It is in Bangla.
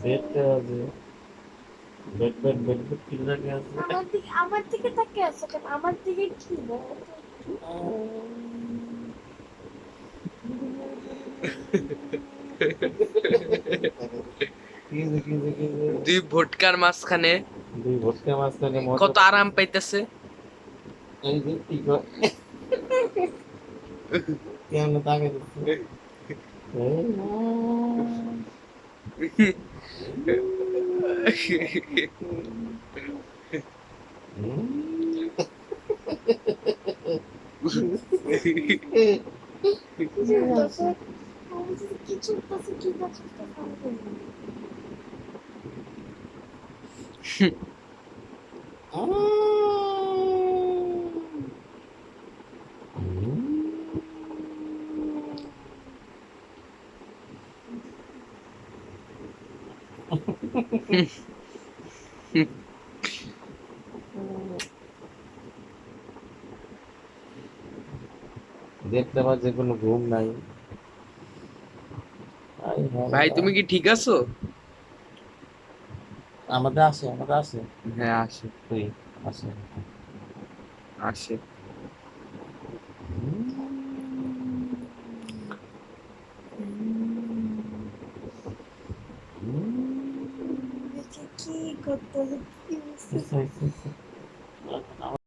দেখতে আছে বেড বেড বেড বেড কি লাগে আছে আমার দিকে তাকে আছে কেন? আমার দিকে কি বল? দুই ভোটকার মাঝখানে দুই ভোটকা মাঝখানে কত আরাম পাইতেছে। এই যে কি কেমন তাকে দিচ্ছে কিছু উঠতেছে কি না চলতেছে দেখতে পাচ্ছে কোনো ঘুম নাই ভাই তুমি কি ঠিক আছো? আমাদের আছে হ্যাঁ আসে তুই আছে আসে। কি করতে আচ্ছা, আচ্ছা, আচ্ছা।